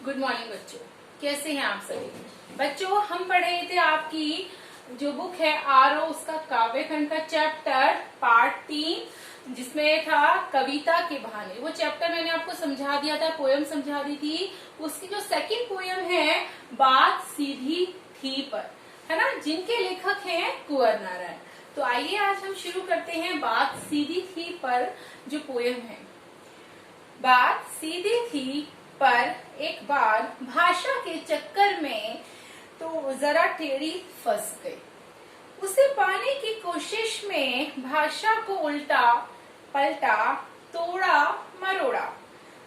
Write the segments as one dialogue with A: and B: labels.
A: Good morning बच्चों, कैसे हैं आप सभी। बच्चों हम पढ़ रहे थे आपकी जो बुक है आरो उसका काव्य खंड का चैप्टर पार्ट 3 जिसमें था कविता के बहाने। वो चैप्टर मैंने आपको समझा दिया था, पोयम समझा दी थी। उसकी जो सेकंड पोयम है बात सीधी थी पर, है ना, जिनके लेखक हैं कुंवर नारायण। तो आइए आज हम शुरू करते हैं बात सीधी थी पर जो पोयम है। बात सीधी थी पर एक बार भाषा के चक्कर में तो जरा टेढ़ी फंस गई। उसे पाने की कोशिश में भाषा को उल्टा पलटा, तोड़ा मरोड़ा,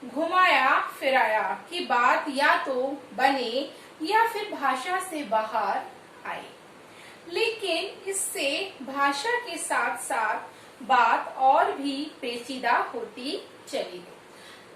A: घुमाया फिराया कि बात या तो बने या फिर भाषा से बाहर आए। लेकिन इससे भाषा के साथ साथ बात और भी पेचीदा होती चली गई।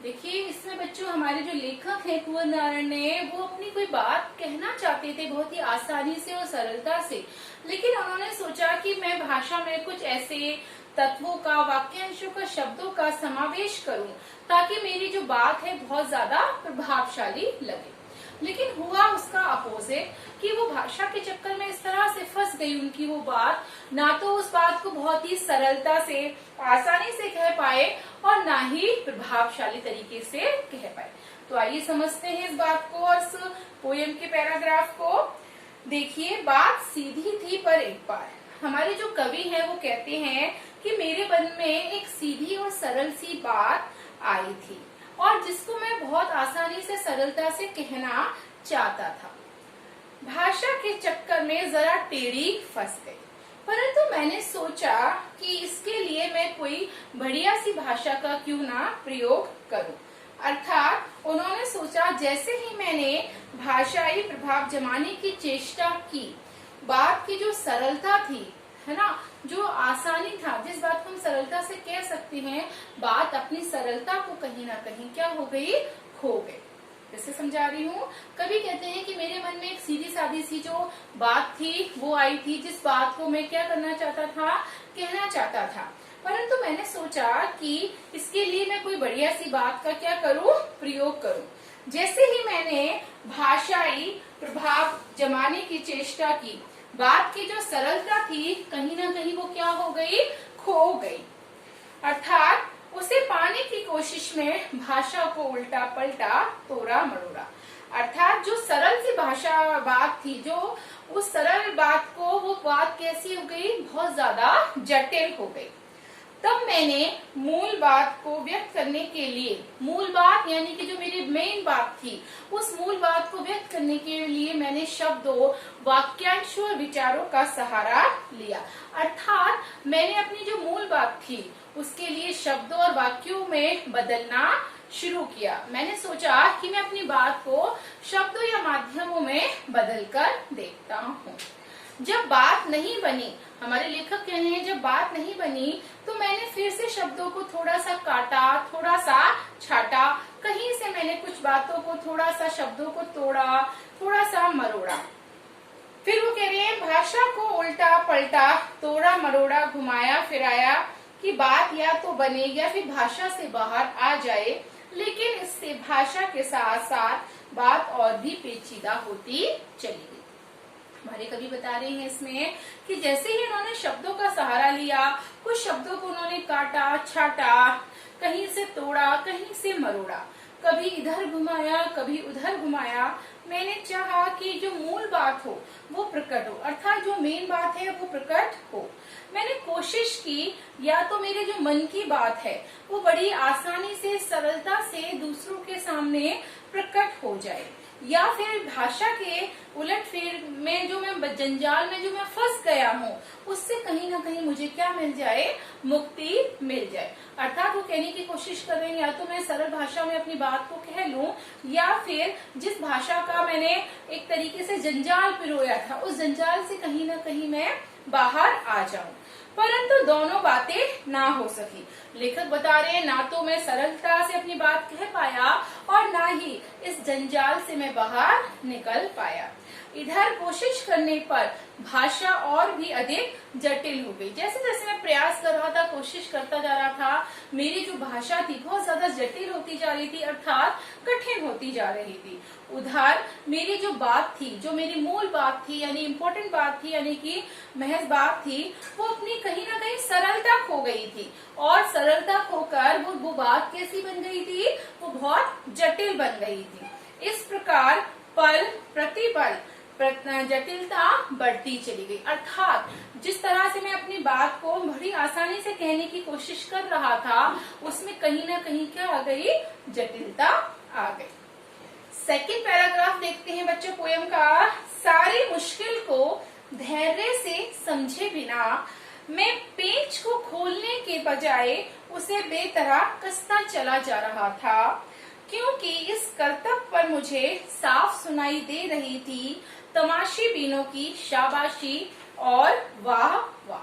A: देखिए इसमें बच्चों हमारे जो लेखक हैं कुंवर नारायण ने वो अपनी कोई बात कहना चाहते थे बहुत ही आसानी से और सरलता से, लेकिन उन्होंने सोचा कि मैं भाषा में कुछ ऐसे तत्वों का, वाक्यांशों का, शब्दों का समावेश करूं ताकि मेरी जो बात है बहुत ज्यादा प्रभावशाली लगे। लेकिन हुआ उसका अपोजिट कि वो भाषा के चक्कर में इस तरह से फंस गई उनकी वो बात, ना तो उस बात को बहुत ही सरलता से आसानी से कह पाए और ना ही प्रभावशाली तरीके से कह पाए। तो आइए समझते हैं इस बात को और इस पोयम के पैराग्राफ को। देखिए बात सीधी थी पर एक बार, हमारे जो कवि हैं वो कहते हैं कि मेरे मन में एक सीधी और सरल सी बात आई थी और जिसको मैं बहुत आसानी से सरलता से कहना चाहता था। भाषा के चक्कर में जरा टेढ़ी फंस गई, परंतु मैंने सोचा कि इसके लिए मैं कोई बढ़िया सी भाषा का क्यों ना प्रयोग करूं। अर्थात उन्होंने सोचा जैसे ही मैंने भाषाई प्रभाव जमाने की चेष्टा की, बात की जो सरलता थी, है ना, जो आसानी था, जिस बात को हम सरलता से कह सकते हैं, बात अपनी सरलता को कहीं ना कहीं क्या हो गई, खो गई। जैसे समझा रही हूँ, कभी कहते हैं कि मेरे मन में एक सीधी सादी सी जो बात थी वो आई थी, जिस बात को मैं क्या करना चाहता था, कहना चाहता था, परंतु मैंने सोचा कि इसके लिए मैं कोई बढ़िया सी बात का क्या करूँ, प्रयोग करूँ। जैसे ही मैंने भाषाई प्रभाव जमाने की चेष्टा की, बात की जो सरलता थी कहीं ना कहीं वो क्या हो गई, खो गई। अर्थात उसे पाने की कोशिश में भाषा को उल्टा पलटा, तोड़ा मरोड़ा। अर्थात जो सरल सी भाषा बात थी, जो उस सरल बात को वो बात कैसी हो गई, बहुत ज्यादा जटिल हो गई। तब मैंने मूल बात को व्यक्त करने के लिए, मूल बात यानी कि जो मेरी मेन बात थी, उस मूल बात को व्यक्त करने के लिए मैंने शब्दों, वाक्यांशों और विचारों का सहारा लिया। अर्थात मैंने अपनी जो मूल बात थी उसके लिए शब्दों और वाक्यों में बदलना शुरू किया। मैंने सोचा कि मैं अपनी बात को शब्दों या माध्यमों में बदलकर देखता हूँ। जब बात नहीं बनी, हमारे लेखक कह रहे हैं जब बात नहीं बनी तो मैंने फिर से शब्दों को थोड़ा सा काटा, थोड़ा सा छाटा, कहीं से मैंने कुछ बातों को थोड़ा सा, शब्दों को तोड़ा, थोड़ा सा मरोड़ा। फिर वो कह रहे हैं भाषा को उल्टा पलटा, तोड़ा मरोड़ा, घुमाया फिराया कि बात या तो बने या फिर भाषा से बाहर आ जाए, लेकिन इससे भाषा के साथ साथ बात और भी पेचीदा होती चली गई। हमारे कवि बता रहे हैं इसमें कि जैसे ही उन्होंने शब्दों का सहारा लिया, कुछ शब्दों को उन्होंने काटा, छाटा, कहीं से तोड़ा, कहीं से मरोड़ा, कभी इधर घुमाया, कभी उधर घुमाया, मैंने चाहा कि जो मूल बात हो वो प्रकट हो, अर्थात जो मेन बात है वो प्रकट हो। मैंने कोशिश की या तो मेरे जो मन की बात है वो बड़ी आसानी से, सरलता से दूसरों के सामने प्रकट हो जाए, या फिर भाषा के उलटफेर में जो मैं जंजाल में जो मैं फंस गया हूँ उससे कहीं ना कहीं मुझे क्या मिल जाए, मुक्ति मिल जाए। अर्थात वो कहने की कोशिश कर रहे हैं या तो मैं सरल भाषा में अपनी बात को कह लूं या फिर जिस भाषा का मैंने एक तरीके से जंजाल पिरोया था उस जंजाल से कहीं ना कहीं मैं बाहर आ जाऊं। परंतु दोनों बातें ना हो सकी। लेखक बता रहे हैं ना तो मैं सरलता से अपनी बात कह पाया और ना ही इस जंजाल से मैं बाहर निकल पाया। इधर कोशिश करने पर भाषा और भी अधिक जटिल हो गई। जैसे जैसे मैं प्रयास कर रहा था, कोशिश करता जा रहा था, मेरी जो भाषा थी बहुत ज्यादा जटिल होती जा रही थी, अर्थात कठिन होती जा रही थी। उधर मेरी जो बात थी, जो मेरी मूल बात थी, यानी इम्पोर्टेंट बात थी, यानी कि महज बात थी, वो अपनी कहीं ना कहीं सरलता खो गई थी। और सरलता खोकर वो बात कैसी बन गई थी, वो बहुत जटिल बन गई थी। इस प्रकार पल प्रतिपल जटिलता बढ़ती चली गई। अर्थात जिस तरह से मैं अपनी बात को बड़ी आसानी से कहने की कोशिश कर रहा था, उसमें कहीं ना कहीं क्या आ गई, जटिलता आ गई। सेकंड पैराग्राफ देखते हैं बच्चों पोयम का। सारी मुश्किल को धैर्य से समझे बिना मैं पेच को खोलने के बजाय उसे बेतरह कसता चला जा रहा था, क्योंकि इस करतब पर मुझे साफ सुनाई दे रही थी तमाशीबीनों की शाबाशी और वाह वाह।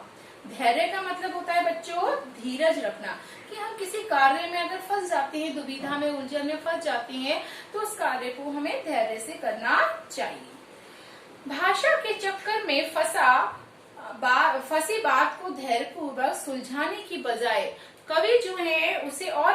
A: धैर्य का मतलब होता है बच्चों धीरज रखना, कि हम किसी कार्य में अगर फंस जाते हैं, दुविधा में, उलझन में फंस जाते हैं, तो उस कार्य को हमें धैर्य से करना चाहिए। भाषा के चक्कर में फंसी बात को धैर्यपूर्वक सुलझाने की बजाय कवि जो है उसे और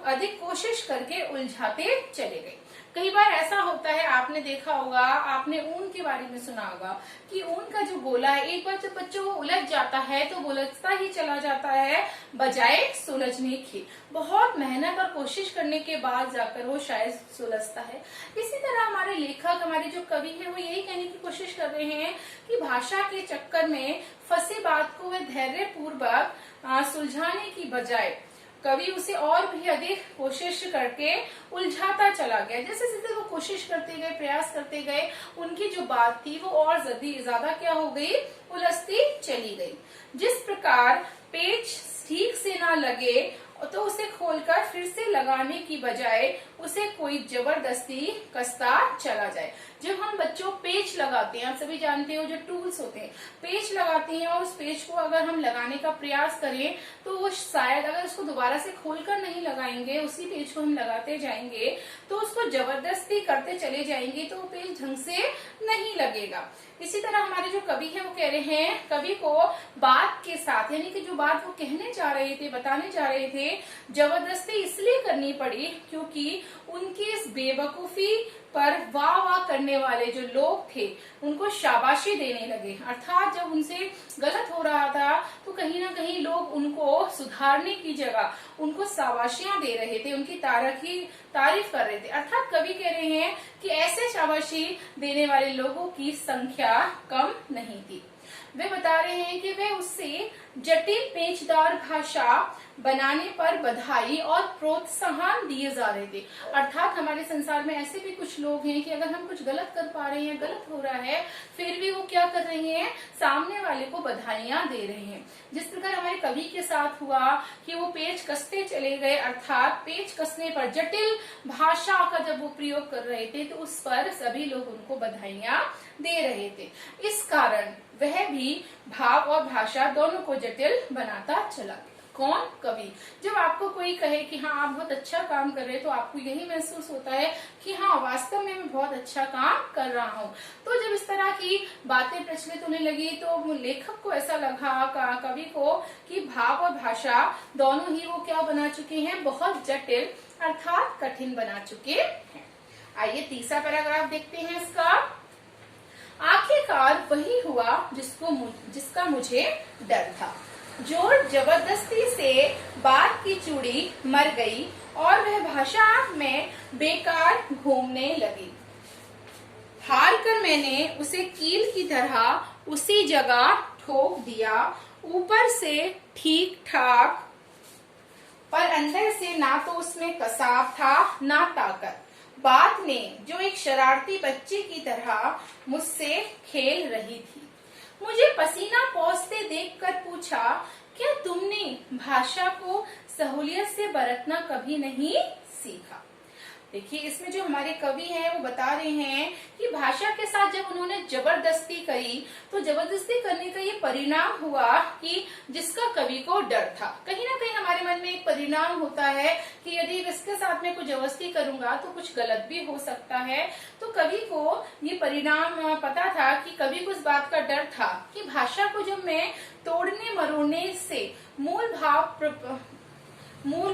A: अधिक कोशिश करके उलझाते चले गए। कई बार ऐसा होता है, आपने देखा होगा, आपने ऊन के बारे में सुना होगा कि ऊन का जो गोला है, एक बार जब बच्चों को उलझ जाता है तो उलझता ही चला जाता है बजाय सुलझने की। बहुत मेहनत और कोशिश करने के बाद जाकर वो शायद सुलझता है। इसी तरह हमारे लेखक, हमारे जो कवि है, वो यही कहने की कोशिश कर रहे हैं कि भाषा के चक्कर में फंसी बात को वे धैर्य पूर्वक सुलझाने की बजाय कवि उसे और भी अधिक कोशिश करके उलझाता चला गया। जैसे जैसे वो कोशिश करते गए, प्रयास करते गए, उनकी जो बात थी वो और ज्यादा क्या हो गई, उलझती चली गई। जिस प्रकार पेच ठीक से ना लगे तो उसे खोलकर फिर से लगाने की बजाय उसे कोई जबरदस्ती कसता चला जाए। जब हम बच्चों पेच लगाते हैं, आप सभी जानते हो जो टूल्स होते हैं, पेच लगाते हैं, और उस पेच को अगर हम लगाने का प्रयास करें तो वो शायद अगर उसको दोबारा से खोलकर नहीं लगाएंगे, उसी पेच को हम लगाते जाएंगे तो उसको जबरदस्ती करते चले जाएंगे तो वो पेच ढंग से नहीं लगेगा। इसी तरह हमारे जो कवि है वो कह रहे हैं, कवि को बात के साथ, यानी कि जो बात वो कहने जा रहे थे, बताने जा रहे थे, जबरदस्ती इसलिए करनी पड़ी क्योंकि उनकी इस बेवकूफी पर वाह वाह करने वाले जो लोग थे उनको शाबाशी देने लगे। अर्थात जब उनसे गलत हो रहा था तो कहीं ना कहीं लोग उनको सुधारने की जगह उनको शाबाशियां दे रहे थे, उनकी तारीफ कर रहे थे। अर्थात कवि कह रहे हैं कि ऐसे शाबाशी देने वाले लोगों की संख्या कम नहीं थी। वे बता रहे हैं कि वे उससे जटिल पेचदार भाषा बनाने पर बधाई और प्रोत्साहन दिए जा रहे थे। अर्थात हमारे संसार में ऐसे भी कुछ लोग हैं कि अगर हम कुछ गलत कर पा रहे हैं, गलत हो रहा है, फिर भी वो क्या कर रहे हैं, सामने वाले को बधाइयां दे रहे हैं। जिस प्रकार हमारे कवि के साथ हुआ कि वो पेच कसते चले गए, अर्थात पेच कसने पर जटिल भाषा का जब वो प्रयोग कर रहे थे तो उस पर सभी लोग उनको बधाइयां दे रहे थे। इस कारण वह भी भाव और भाषा दोनों को जटिल बनाता चला गया। कौन? कवि। जब आपको कोई कहे कि हाँ आप बहुत अच्छा काम कर रहे हैं तो आपको यही महसूस होता है कि हाँ वास्तव में मैं बहुत अच्छा काम कर रहा हूँ। तो जब इस तरह की बातें प्रचलित होने लगी तो लेखक को ऐसा लगा, कवि को, कि भाव और भाषा दोनों ही वो क्या बना चुके हैं, बहुत जटिल अर्थात कठिन बना चुके हैं। आइए तीसरा पैराग्राफ देखते हैं इसका। आखिरकार वही हुआ जिसका मुझे डर था। जोर जबरदस्ती से बात की चूड़ी मर गई और वह भाषा में बेकार घूमने लगी। हार कर मैंने उसे कील की तरह उसी जगह ठोक दिया, ऊपर से ठीक ठाक, पर अंदर से ना तो उसमें कसाव था ना ताकत। बात ने जो एक शरारती बच्चे की तरह मुझसे खेल रही थी। मुझे पसीना पोंछते देखकर पूछा, क्या तुमने भाषा को सहूलियत से बरतना कभी नहीं सीखा? देखिए इसमें जो हमारे कवि हैं वो बता रहे हैं कि भाषा के साथ जब उन्होंने जबरदस्ती करी तो जबरदस्ती करने का ये परिणाम हुआ कि जिसका कवि को डर था। कहीं ना कहीं हमारे मन में एक परिणाम होता है कि यदि इसके साथ में कुछ जबरदस्ती करूंगा तो कुछ गलत भी हो सकता है। तो कवि को ये परिणाम पता था कि कवि को इस बात का डर था कि भाषा को जब मैं तोड़ने मरोड़ने से मूल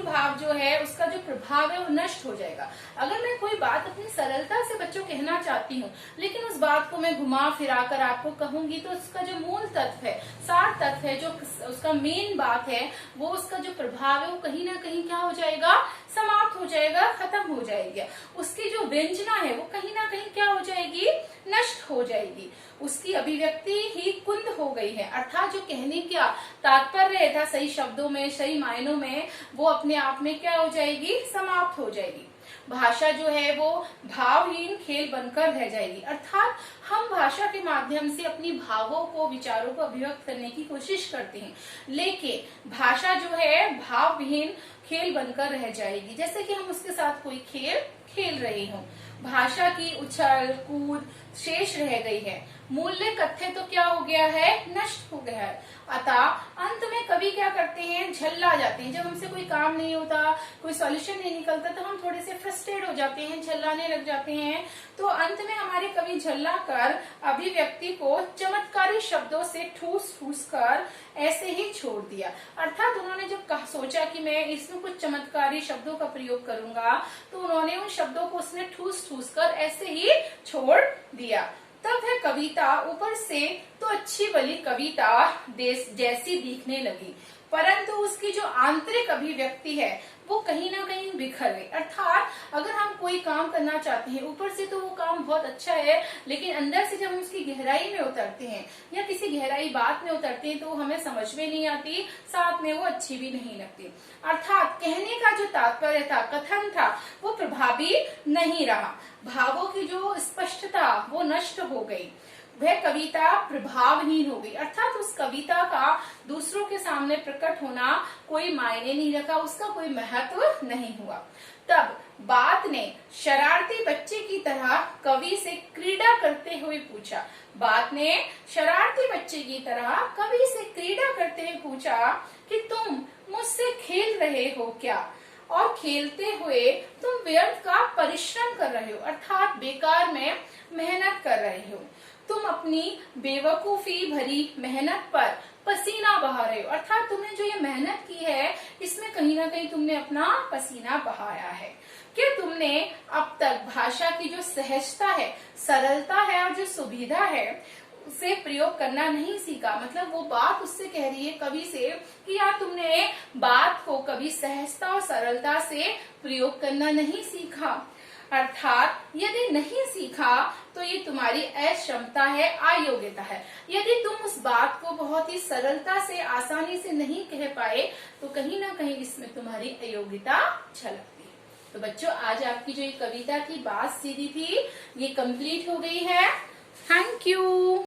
A: भाव जो है उसका जो प्रभाव है वो नष्ट हो जाएगा। अगर मैं कोई बात अपनी सरलता से बच्चों कहना चाहती हूँ लेकिन उस बात को मैं घुमा फिरा कर आपको कहूंगी तो उसका जो मूल तत्व है, सार तत्व है, जो उसका मेन बात है, वो उसका जो प्रभाव है वो कहीं ना कहीं क्या हो जाएगा, समाप्त हो जाएगा, खत्म हो जाएगी। उसकी जो व्यंजना है वो कहीं ना कहीं क्या हो जाएगी, नष्ट हो जाएगी। उसकी अभिव्यक्ति ही कुंद हो गई है, अर्थात जो कहने का तात्पर्य था सही शब्दों में, सही मायनों में, वो अपने आप में क्या हो जाएगी, समाप्त हो जाएगी। भाषा जो है वो भावहीन खेल बनकर रह जाएगी। अर्थात हम भाषा के माध्यम से अपनी भावों को, विचारों को अभिव्यक्त करने की कोशिश करते हैं, लेकिन भाषा जो है भावहीन खेल बनकर रह जाएगी। जैसे कि हम उसके साथ कोई खेल खेल रहे हों, भाषा की उछल कूद शेष रह गई है, मूल्य कथ्य तो क्या हो गया है, नष्ट हो गया है। अतः अंत में कवि क्या करते हैं, झल्ला जाते हैं। जब हमसे कोई काम नहीं होता, कोई सॉल्यूशन नहीं निकलता तो हम थोड़े से फ्रस्ट्रेट हो जाते हैं, झल्लाने लग जाते हैं। तो अंत में हमारे कवि झल्ला कर अभिव्यक्ति को चमत्कारी शब्दों से ठूस ठूस कर ऐसे ही छोड़ दिया। अर्थात उन्होंने जब सोचा कि मैं इसमें कुछ चमत्कारी शब्दों का प्रयोग करूंगा तो उन्होंने उन शब्दों को उसने ठूस ठूस कर ऐसे ही छोड़ दिया। तब वह कविता ऊपर से तो अच्छी भली कविता जैसी दिखने लगी, परंतु उसकी जो आंतरिक अभिव्यक्ति है वो कहीं ना कहीं बिखर गई। अर्थात अगर हम कोई काम करना चाहते हैं, ऊपर से तो वो काम बहुत अच्छा है, लेकिन अंदर से जब हम उसकी गहराई में उतरते हैं या किसी गहराई बात में उतरते हैं तो हमें समझ में नहीं आती, साथ में वो अच्छी भी नहीं लगती। अर्थात कहने का जो तात्पर्य था, कथन था, वो प्रभावी नहीं रहा। भावों की जो स्पष्टता वो नष्ट हो गई, वह कविता प्रभावहीन हो गई। अर्थात उस कविता का दूसरों के सामने प्रकट होना कोई मायने नहीं रखा, उसका कोई महत्व नहीं हुआ। तब बात ने शरारती बच्चे की तरह कवि से क्रीड़ा करते हुए पूछा। बात ने शरारती बच्चे की तरह कवि से क्रीड़ा करते हुए पूछा कि तुम मुझसे खेल रहे हो क्या, और खेलते हुए तुम व्यर्थ का परिश्रम कर रहे हो, अर्थात बेकार में मेहनत कर रहे हो। तुम अपनी बेवकूफी भरी मेहनत पर पसीना बहा रहे हो, अर्थात तुमने जो ये मेहनत की है इसमें कहीं ना कहीं तुमने अपना पसीना बहाया है। क्या तुमने अब तक भाषा की जो सहजता है, सरलता है और जो सुविधा है उसे प्रयोग करना नहीं सीखा। मतलब वो बात उससे कह रही है कवि से कि यार तुमने बात को कभी सहजता और सरलता से प्रयोग करना नहीं सीखा। अर्थात यदि नहीं सीखा तो ये तुम्हारी अक्षमता है, अयोग्यता है। यदि तुम उस बात को बहुत ही सरलता से, आसानी से नहीं कह पाए तो कहीं ना कहीं इसमें तुम्हारी अयोग्यता झलकती है। तो बच्चों आज आपकी जो ये कविता की बात सीधी थी ये कंप्लीट हो गई है। Thank you.